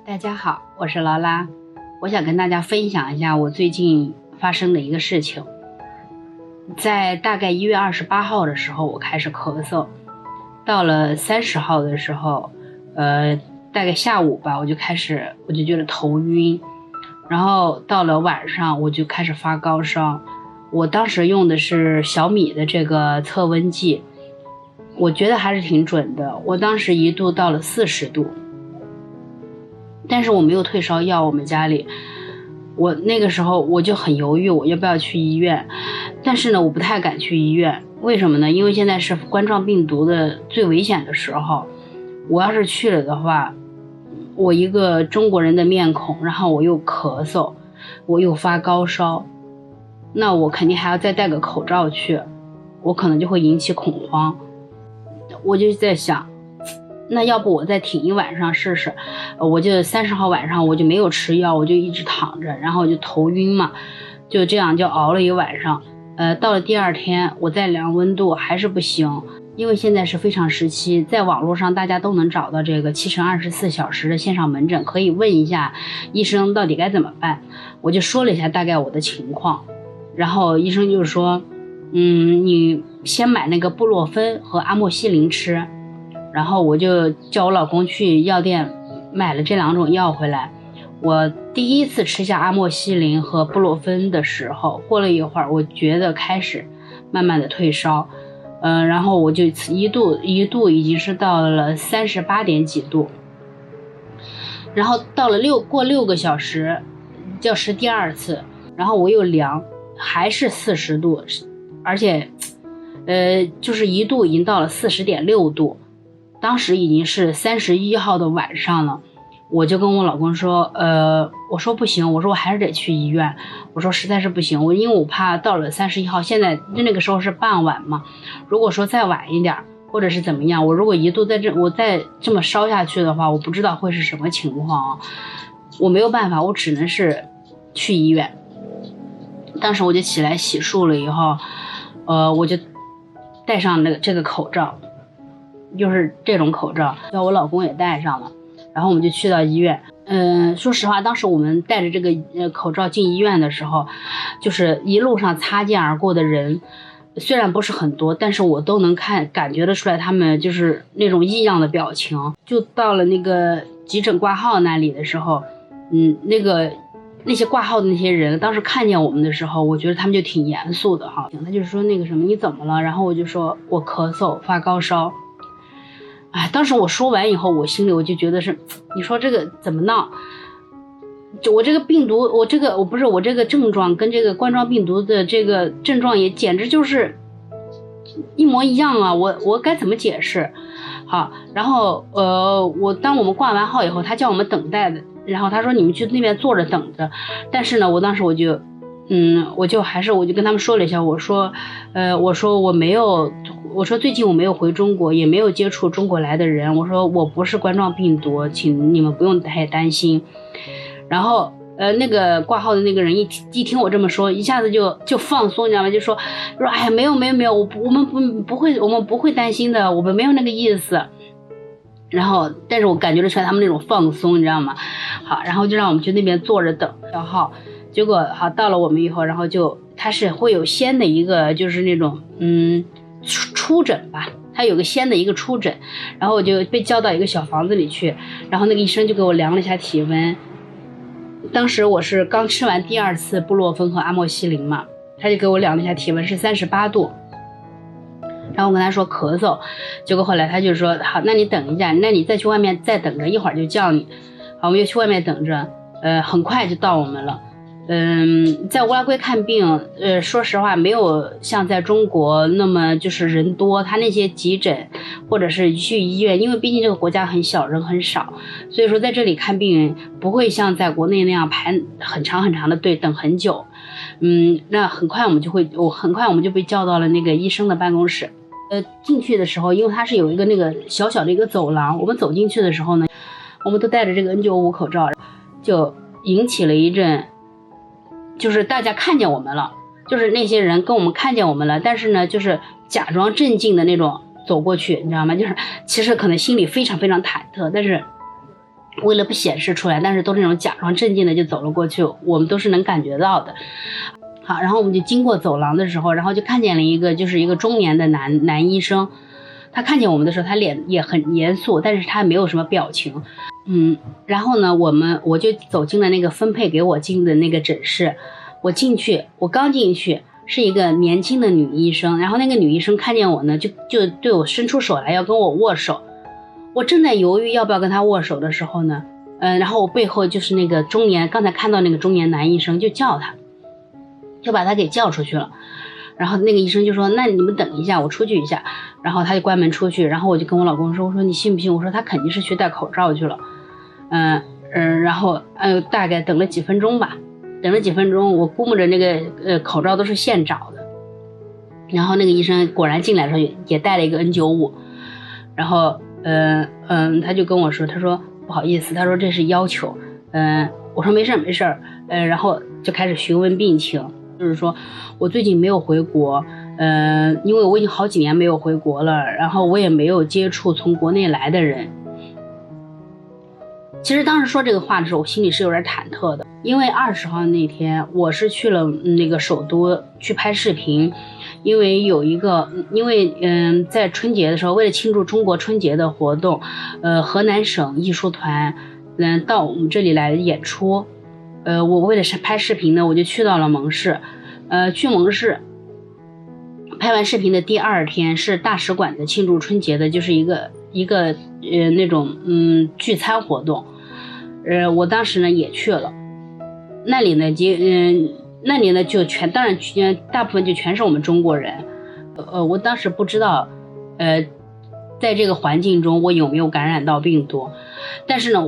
大家好，我是劳拉，我想跟大家分享一下我最近发生的一个事情。在大概1月28号的时候，我开始咳嗽，到了30号的时候，大概下午吧，我就觉得头晕，然后到了晚上我就开始发高烧。我当时用的是小米的这个测温计，我觉得还是挺准的，我当时一度到了40度。但是我没有退烧药，我们家里，我那个时候我就很犹豫，我要不要去医院。但是呢，我不太敢去医院，为什么呢？因为现在是冠状病毒的最危险的时候，我要是去了的话，我一个中国人的面孔，然后我又咳嗽，我又发高烧，那我肯定还要再戴个口罩去，我可能就会引起恐慌。我就在想，那要不我再挺一晚上试试。我就30号晚上我就没有吃药，我就一直躺着，然后我就头晕嘛，就这样就熬了一晚上。到了第二天我再量温度还是不行，因为现在是非常时期，在网络上大家都能找到这个7×24小时的线上门诊，可以问一下医生到底该怎么办。我就说了一下大概我的情况，然后医生就说你先买那个布洛芬和阿莫西林吃。然后我就叫我老公去药店买了这2种药回来。我第一次吃下阿莫西林和布洛芬的时候，过了一会儿我觉得开始慢慢的退烧，然后我就一度已经是到了38点几度，然后到了过6个小时要吃第2次，然后我又量还是40度，而且就是一度已经到了40.6度。当时已经是31号的晚上了，我就跟我老公说，我说不行，我说我还是得去医院，我说实在是不行，因为我怕到了31号，现在那个时候是傍晚嘛，如果说再晚一点或者是怎么样，我如果一度我再这么烧下去的话，我不知道会是什么情况啊，我没有办法，我只能是去医院。当时我就起来洗漱了以后，我就戴上这个口罩，就是这种口罩，叫我老公也戴上了，然后我们就去到医院。说实话，当时我们戴着这个口罩进医院的时候，就是一路上擦肩而过的人虽然不是很多，但是我都能感觉得出来他们就是那种异样的表情。就到了那个急诊挂号那里的时候，那些挂号的那些人当时看见我们的时候，我觉得他们就挺严肃的哈。他就是说那个什么你怎么了，然后我就说我咳嗽发高烧。当时我说完以后，我心里我就觉得是，你说这个怎么闹？就我这个病毒，我这个症状跟这个冠状病毒的这个症状也简直就是一模一样啊！我该怎么解释？好，然后当我们挂完号以后，他叫我们等待的，然后他说你们去那边坐着等着。但是呢，我当时我就跟他们说了一下，我说最近我没有回中国，也没有接触中国来的人，我说我不是冠状病毒，请你们不用太担心。然后那个挂号的那个人一听我这么说，一下子就放松，你知道吗？就说哎呀没有，我们不会担心的，我们没有那个意思。然后但是我感觉得出来他们那种放松，你知道吗？好，然后就让我们去那边坐着等摇号。结果好，到了我们以后，然后它是会有先的一个就是那种初诊吧，它有个先的一个初诊，然后我就被叫到一个小房子里去，然后那个医生就给我量了一下体温。当时我是刚吃完第2次布洛芬和阿莫西林嘛，他就给我量了一下体温是38度，然后我跟他说咳嗽，结果后来他就说好，那你等一下，那你再去外面再等着，一会儿就叫你。好，我们就去外面等着，很快就到我们了。在乌拉圭看病，说实话没有像在中国那么就是人多，他那些急诊或者是去医院，因为毕竟这个国家很小，人很少，所以说在这里看病不会像在国内那样排很长很长的队等很久。那很快我们就被叫到了那个医生的办公室。进去的时候，因为它是有一个那个小小的一个走廊，我们走进去的时候呢，我们都戴着这个 N95 口罩，就引起了一阵，就是大家看见我们了，就是那些人跟我们看见我们了，但是呢就是假装镇静的那种走过去，你知道吗？就是其实可能心里非常非常忐忑，但是为了不显示出来，但是都是那种假装镇静的就走了过去，我们都是能感觉到的。好，然后我们就经过走廊的时候，然后就看见了一个中年的男医生。他看见我们的时候，他脸也很严肃，但是他没有什么表情。然后呢，我就走进了那个分配给我进的那个诊室。我刚进去是一个年轻的女医生，然后那个女医生看见我呢，就对我伸出手来要跟我握手。我正在犹豫要不要跟他握手的时候呢，然后我背后就是那个刚才看到那个中年男医生就叫他，就把他给叫出去了。然后那个医生就说，那你们等一下，我出去一下。然后他就关门出去，然后我就跟我老公说，我说你信不信？我说他肯定是去戴口罩去了。然后大概等了几分钟吧，我估摸着那个口罩都是现找的。然后那个医生果然进来的时候也带了一个 N95，然后他就跟我说，他说不好意思，他说这是要求。我说没事。然后就开始询问病情，就是说我最近没有回国，因为我已经好几年没有回国了，然后我也没有接触从国内来的人。其实当时说这个话的时候，我心里是有点忐忑的，因为20号那天我是去了那个首都去拍视频，因为在春节的时候，为了庆祝中国春节的活动，河南省艺术团到我们这里来演出。我为了拍视频呢，我就去到了蒙市。去蒙市拍完视频的第2天是大使馆的庆祝春节的，就是一个那种聚餐活动。我当时呢也去了，那里呢就当然大部分就全是我们中国人。我当时不知道在这个环境中我有没有感染到病毒，但是呢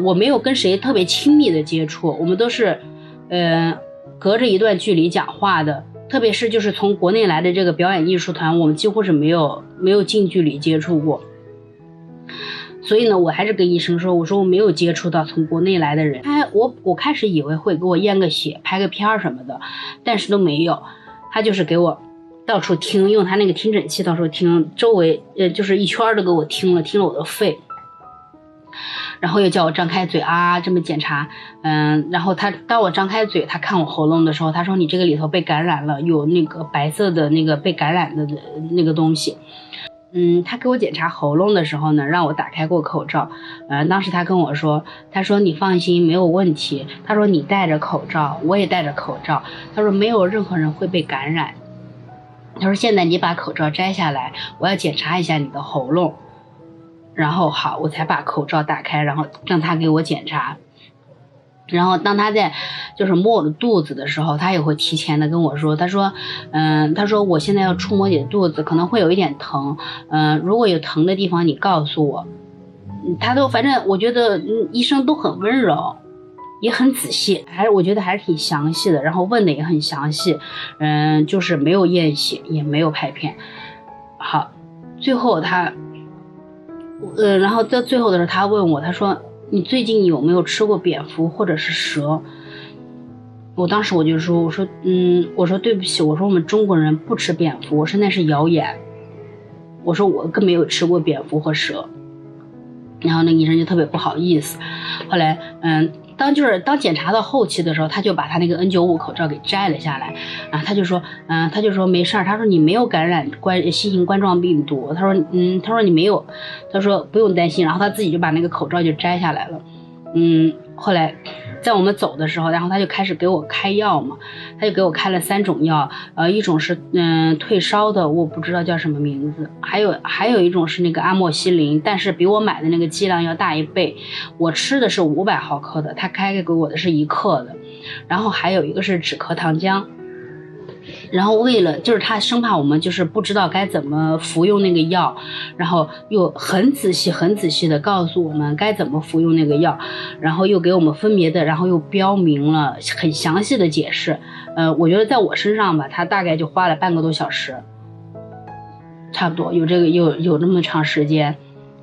我没有跟谁特别亲密的接触，我们都是隔着一段距离讲话的，特别是就是从国内来的这个表演艺术团，我们几乎是没有近距离接触过。所以呢我还是跟医生说，我说我没有接触到从国内来的人。我开始以为会给我验个血拍个片什么的，但是都没有。他就是给我到处听，用他那个听诊器到处听，周围就是一圈都给我听了我的肺，然后又叫我张开嘴啊这么检查。然后当我张开嘴，他看我喉咙的时候，他说你这个里头被感染了，有那个白色的那个被感染的那个东西。他给我检查喉咙的时候呢，让我打开过口罩。当时他跟我说，他说你放心没有问题，他说你戴着口罩，我也戴着口罩，他说没有任何人会被感染。他说现在你把口罩摘下来，我要检查一下你的喉咙。然后好，我才把口罩打开，然后让他给我检查。然后当他在就是摸我的肚子的时候，他也会提前的跟我说，他说我现在要触摸你的肚子，可能会有一点疼，如果有疼的地方你告诉我。他都反正我觉得医生都很温柔，也很仔细，我觉得还是挺详细的，然后问的也很详细。就是没有验血也没有拍片。好，最后然后在最后的时候他问我，他说你最近有没有吃过蝙蝠或者是蛇？我当时我就说，我说对不起，我说我们中国人不吃蝙蝠，我说那是谣言，我说我更没有吃过蝙蝠和蛇。然后那个医生就特别不好意思。后来当检查到后期的时候，他就把他那个 N95 口罩给摘了下来啊，他就说没事儿，他说你没有感染新型冠状病毒，他说你没有，他说不用担心，然后他自己就把那个口罩就摘下来了。后来在我们走的时候，然后他就开始给我开药嘛，他就给我开了3种药，一种是退烧的，我不知道叫什么名字，还有一种是那个阿莫西林，但是比我买的那个剂量要大1倍，我吃的是500毫克的，他开给我的是1克的，然后还有一个是止咳糖浆。然后为了就是他生怕我们就是不知道该怎么服用那个药，然后又很仔细的告诉我们该怎么服用那个药，然后又给我们分别的，然后又标明了很详细的解释。我觉得在我身上吧，他大概就花了半个多小时，差不多有这么长时间，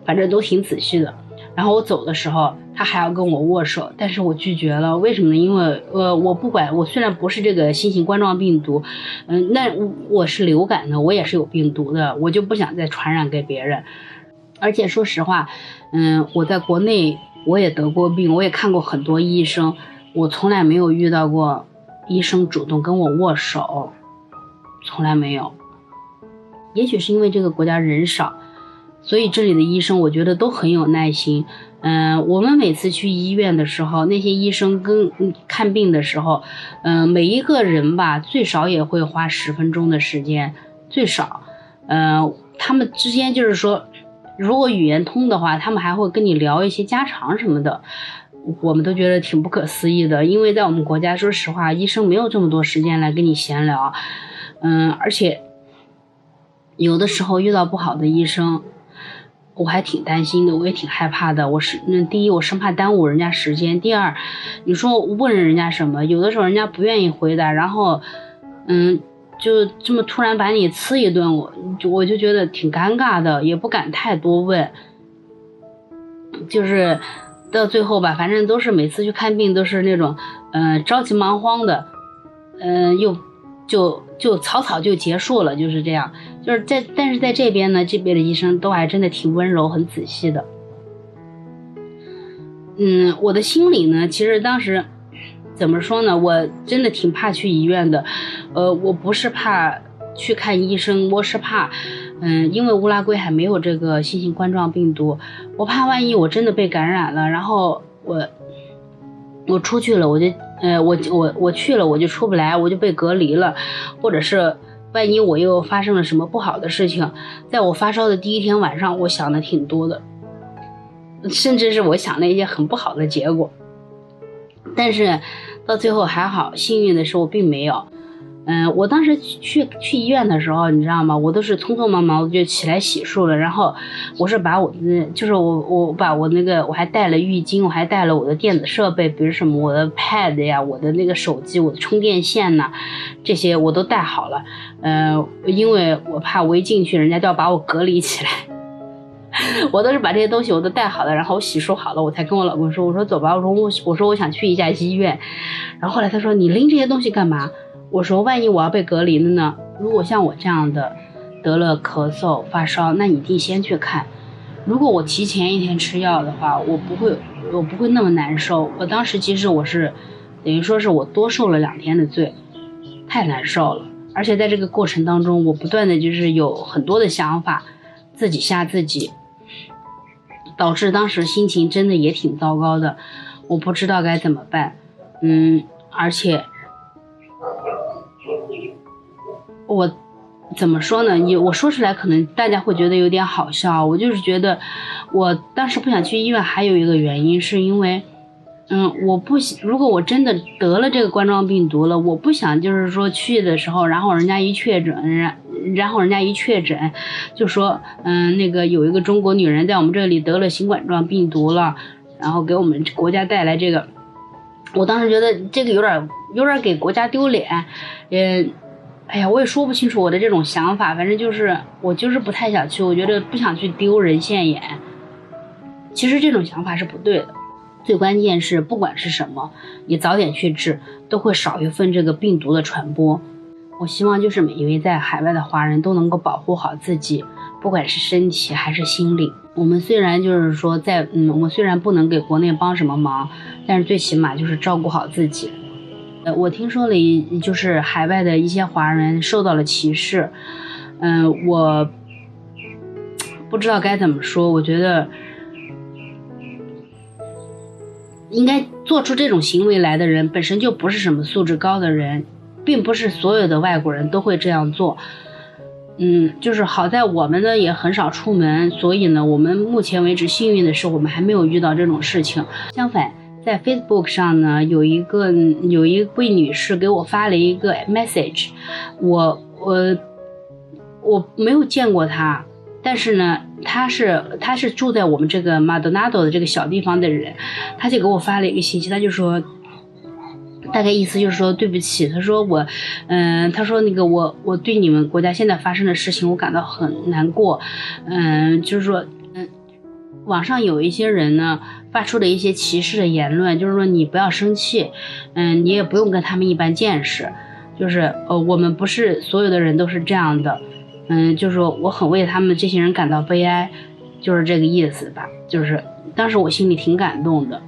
反正都挺仔细的。然后我走的时候他还要跟我握手，但是我拒绝了。为什么呢？因为我不管，我虽然不是这个新型冠状病毒，那我是流感的，我也是有病毒的，我就不想再传染给别人。而且说实话，我在国内我也得过病，我也看过很多医生，我从来没有遇到过医生主动跟我握手，从来没有。也许是因为这个国家人少，所以这里的医生我觉得都很有耐心。我们每次去医院的时候，那些医生看病的时候，每一个人吧，最少也会花10分钟的时间，最少。他们之间就是说，如果语言通的话，他们还会跟你聊一些家常什么的，我们都觉得挺不可思议的。因为在我们国家，说实话，医生没有这么多时间来跟你闲聊，而且有的时候遇到不好的医生，我还挺担心的，我也挺害怕的。第一，我生怕耽误人家时间；第二，你说问人家什么，有的时候人家不愿意回答，然后，就这么突然把你呲一顿，我就觉得挺尴尬的，也不敢太多问。就是到最后吧，反正都是每次去看病都是那种，着急忙慌的，就草草就结束了，就是这样。但是在这边呢，这边的医生都还真的挺温柔、很仔细的。我的心里呢，其实当时怎么说呢，我真的挺怕去医院的。我不是怕去看医生，我是怕，因为乌拉圭还没有这个新型冠状病毒，我怕万一我真的被感染了，然后我出去了，我去了我就出不来，我就被隔离了，或者是万一我又发生了什么不好的事情。在我发烧的第一天晚上，我想的挺多的，甚至是我想了一些很不好的结果。但是到最后还好，幸运的是我并没有。我当时去医院的时候，你知道吗？我都是匆匆忙忙就起来洗漱了，然后我是把我把我那个，我还带了浴巾，我还带了我的电子设备，比如什么我的 pad 呀，我的那个手机，我的充电线呐，这些我都带好了。因为我怕我一进去人家就要把我隔离起来。我都是把这些东西我都带好了，然后我洗漱好了，我才跟我老公说，我说走吧，我说我想去一下医院。然后后来他说你拎这些东西干嘛？我说万一我要被隔离了呢？如果像我这样的得了咳嗽发烧，那你一定先去看。如果我提前1天吃药的话，我不会那么难受。我当时其实我是等于说是我多受了2天的罪，太难受了。而且在这个过程当中，我不断的就是有很多的想法，自己吓自己，导致当时心情真的也挺糟糕的，我不知道该怎么办。而且我怎么说呢？我说出来可能大家会觉得有点好笑。我就是觉得，我当时不想去医院，还有一个原因是因为，如果我真的得了这个冠状病毒了，我不想就是说去的时候，然后人家一确诊，就说，那个有一个中国女人在我们这里得了新冠状病毒了，然后给我们国家带来这个，我当时觉得这个有点给国家丢脸，哎呀，我也说不清楚我的这种想法，反正就是我就是不太想去，我觉得不想去丢人现眼。其实这种想法是不对的，最关键是不管是什么，你早点去治，都会少一份这个病毒的传播。我希望就是每一位在海外的华人都能够保护好自己，不管是身体还是心理。我们虽然就是说我们虽然不能给国内帮什么忙，但是最起码就是照顾好自己。我听说了就是海外的一些华人受到了歧视，我不知道该怎么说。我觉得应该做出这种行为来的人本身就不是什么素质高的人，并不是所有的外国人都会这样做。就是好在我们呢也很少出门，所以呢我们目前为止幸运的是我们还没有遇到这种事情。相反，在 Facebook 上呢有一位女士给我发了一个 message， 我没有见过她，但是呢她是住在我们这个 Maldonado 的这个小地方的人，她就给我发了一个信息，她就说大概意思就是说对不起，他说他说那个我对你们国家现在发生的事情我感到很难过，就是说网上有一些人呢发出的一些歧视的言论，就是说你不要生气，你也不用跟他们一般见识，就是我们不是所有的人都是这样的，就是说我很为他们这些人感到悲哀，就是这个意思吧，就是当时我心里挺感动的。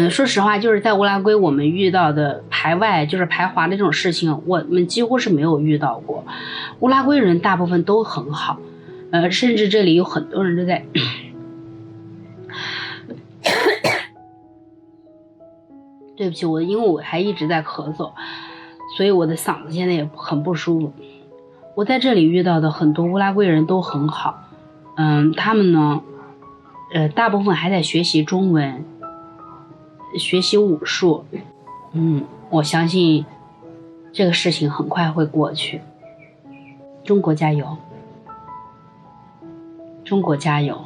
说实话，就是在乌拉圭我们遇到的排外就是排华的这种事情，我们几乎是没有遇到过。乌拉圭人大部分都很好，甚至这里有很多人都在对不起，因为我还一直在咳嗽，所以我的嗓子现在也很不舒服。我在这里遇到的很多乌拉圭人都很好，他们呢，大部分还在学习中文，学习武术，我相信这个事情很快会过去。中国加油！中国加油！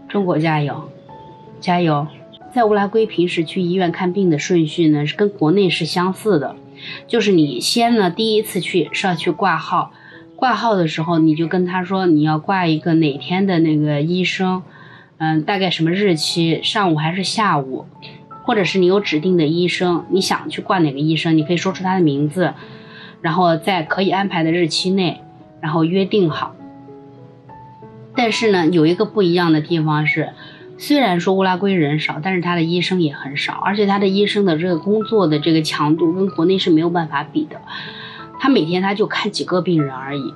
中国加油！加油！在乌拉圭平时去医院看病的顺序呢，是跟国内是相似的，就是你先呢第一次上去挂号，挂号的时候你就跟他说你要挂一个哪天的那个医生，大概什么日期，上午还是下午，或者是你有指定的医生，你想去挂哪个医生，你可以说出他的名字，然后在可以安排的日期内，然后约定好。但是呢，有一个不一样的地方是，虽然说乌拉圭人少，但是他的医生也很少，而且他的医生的这个工作的这个强度跟国内是没有办法比的，他每天他就看几个病人而已。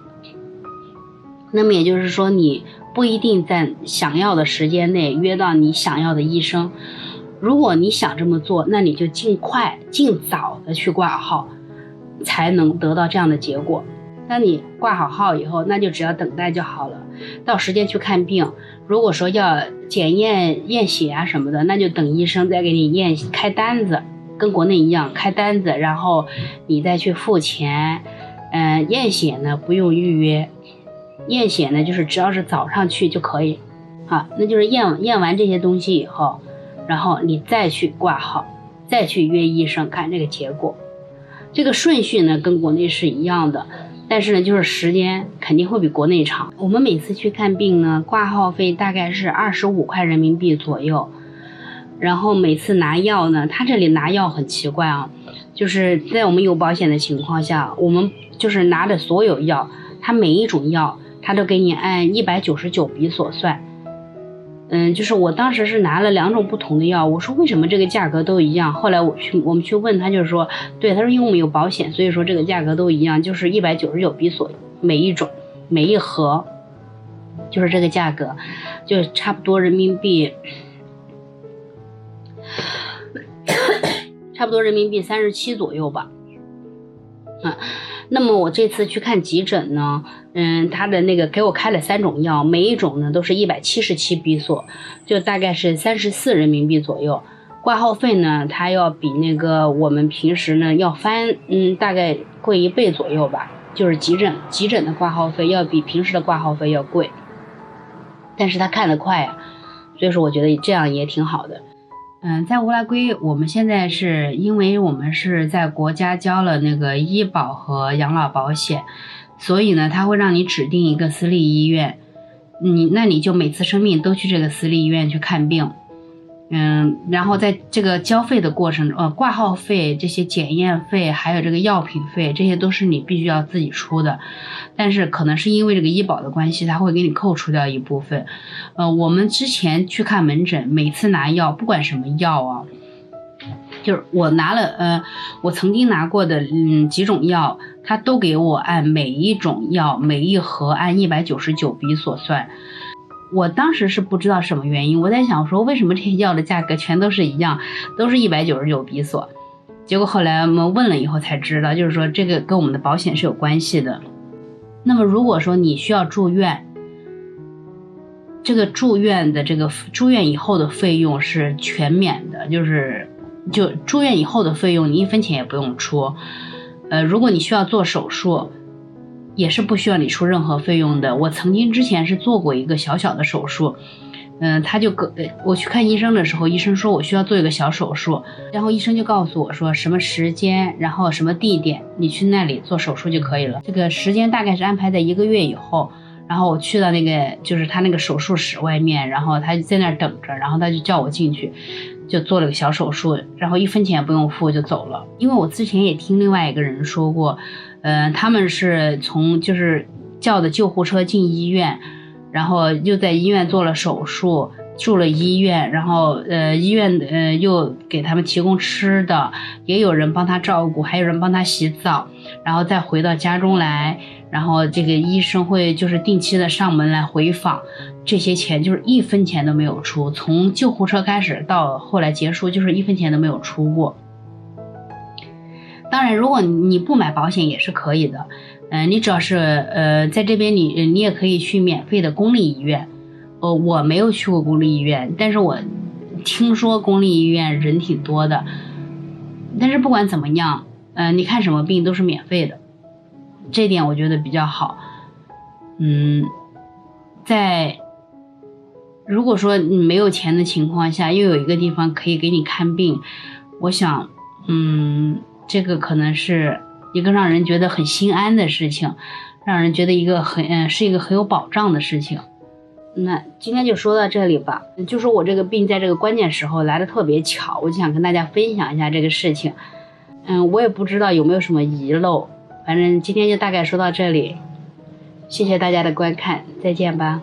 那么也就是说，你不一定在想要的时间内约到你想要的医生。如果你想这么做，那你就尽早的去挂号，才能得到这样的结果。当你挂好号以后，那就只要等待就好了，到时间去看病。如果说要检验血啊什么的，那就等医生再给你开单子，跟国内一样开单子，然后你再去付钱。验血呢不用预约，验血呢就是只要是早上去就可以。好，那就是验完这些东西以后，然后你再去挂号，再去约医生看这个结果。这个顺序呢跟国内是一样的，但是呢就是时间肯定会比国内长。我们每次去看病呢，挂号费大概是25块人民币左右，然后每次拿药呢，他这里拿药很奇怪啊，就是在我们有保险的情况下，我们就是拿的所有药，他每一种药他都给你按199比索算。就是我当时是拿了2种不同的药，我说为什么这个价格都一样？后来我们去问他，就是说，对，他说因为我们有保险，所以说这个价格都一样，就是199比索每一种，每一盒，就是这个价格，就差不多人民币37左右吧。那么我这次去看急诊呢，他的那个给我开了3种药，每一种呢都是177比索，就大概是34人民币左右。挂号费呢，它要比那个我们平时呢要翻，大概贵1倍左右吧。就是急诊的挂号费要比平时的挂号费要贵，但是他看得快啊，所以说我觉得这样也挺好的。在乌拉圭，我们现在是因为我们是在国家交了那个医保和养老保险，所以呢，他会让你指定一个私立医院，那你就每次生病都去这个私立医院去看病。然后在这个交费的过程中，挂号费、这些检验费，还有这个药品费，这些都是你必须要自己出的。但是可能是因为这个医保的关系，他会给你扣除掉一部分。我们之前去看门诊，每次拿药，不管什么药啊，就是我拿了我曾经拿过的几种药，他都给我按每一种药每一盒按199比索算。我当时是不知道什么原因，我在想说为什么这些药的价格全都是一样，都是199比索。结果后来我们问了以后才知道，就是说这个跟我们的保险是有关系的。那么如果说你需要住院，这个住院以后的费用是全免的，就住院以后的费用你1分钱也不用出。如果你需要做手术，也是不需要你出任何费用的。我曾经之前是做过一个小小的手术，我去看医生的时候，医生说我需要做一个小手术，然后医生就告诉我说什么时间，然后什么地点，你去那里做手术就可以了。这个时间大概是安排在1个月以后，然后我去到那个就是他那个手术室外面，然后他就在那儿等着，然后他就叫我进去，就做了个小手术，然后1分钱也不用付就走了。因为我之前也听另外一个人说过，他们是从就是叫的救护车进医院，然后又在医院做了手术，住了医院，然后医院又给他们提供吃的，也有人帮他照顾，还有人帮他洗澡，然后再回到家中来，然后这个医生会就是定期的上门来回访，这些钱就是1分钱都没有出，从救护车开始到后来结束就是1分钱都没有出过。当然如果你不买保险也是可以的，你只要是在这边你也可以去免费的公立医院。我没有去过公立医院，但是我听说公立医院人挺多的，但是不管怎么样，你看什么病都是免费的，这点我觉得比较好。如果说你没有钱的情况下，又有一个地方可以给你看病，我想这个可能是一个让人觉得很心安的事情，让人觉得是一个很有保障的事情。那今天就说到这里吧，就说我这个病在这个关键时候来的特别巧，我就想跟大家分享一下这个事情。我也不知道有没有什么遗漏，反正今天就大概说到这里，谢谢大家的观看，再见吧。